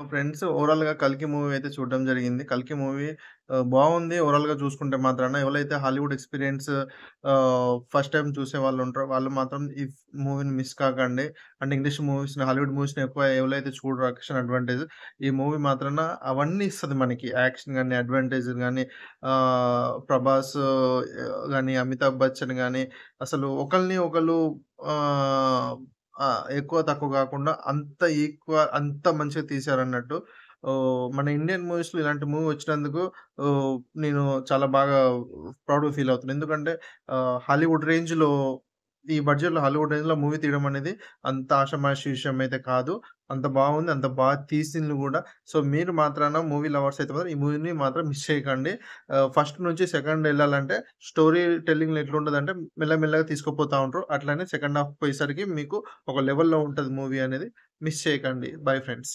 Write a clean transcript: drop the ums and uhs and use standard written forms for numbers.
మా ఫ్రెండ్స్ ఓవరాల్‌గా 'కల్కి' మూవీ అయితే చూడడం జరిగింది. 'కల్కి' మూవీ బావుంది ఓవరాల్‌గా చూసుకుంటే మాత్రాన. ఎవలైతే హాలీవుడ్ ఎక్స్‌పీరియన్స్ ఫస్ట్ టైమ్ చూసేవాళ్ళుంటారో వాళ్ళు మాత్రం ఈ మూవీని మిస్ కాకండి. అంటే ఇంగ్లీష్ మూవీస్‌ని, హాలీవుడ్ మూవీస్‌ని ఎక్కువ ఎవలైతే చూడరో యాక్షన్ అడ్వాంటేజ్ ఈ మూవీ మాత్రాన అవన్నీ ఇస్తది మనకి. యాక్షన్ గాని, అడ్వాంటేజ్ గాని, 'ప్రభాస్' గాని, 'అమితాబ్ బచ్చన్' గాని అసలు ఒకళ్ళని ఒకళ్ళు ఆహ్, ఎక్కువ తక్కువ గాకుండా అంత మంచిగా తీశారన్నట్టు. మన ఇండియన్ మూవీస్‌లో ఇలాంటి మూవీ వచ్చినందుకు ఓహ్, నేను చాలా బాగా ప్రౌడ్‌గా ఫీల్ అవుతున్నా. ఎందుకంటే హాలీవుడ్ రేంజ్‌లో ఈ బడ్జెట్‌లో హాలీవుడ్ రేంజ్‌లో మూవీ తీయడం అనేది అంత ఆషామాషీ విషయం అయితే కాదు. అంత బాగుంది. అంత బాగా తీసిండ్రు గూడా. సో, మీరు మాత్రాన మూవీ లవర్స్ అయితే మాత్రం ఈ మూవీని మాత్రం మిస్ చేయకండి. ఫస్ట్ నుంచి సెకండ్ ఎళ్ళాలంటే స్టోరీ టెల్లింగ్‌లో ఎట్లుంటదంటే మెల్లగా తీసుకుపోతా ఉంటారు. అట్లనే సెకండ్ హాఫ్ పోయేసరికి మీకు ఒక లెవెల్‌లో ఉంటది మూవీ అనేది. మిస్ చేయకండి. Bye friends.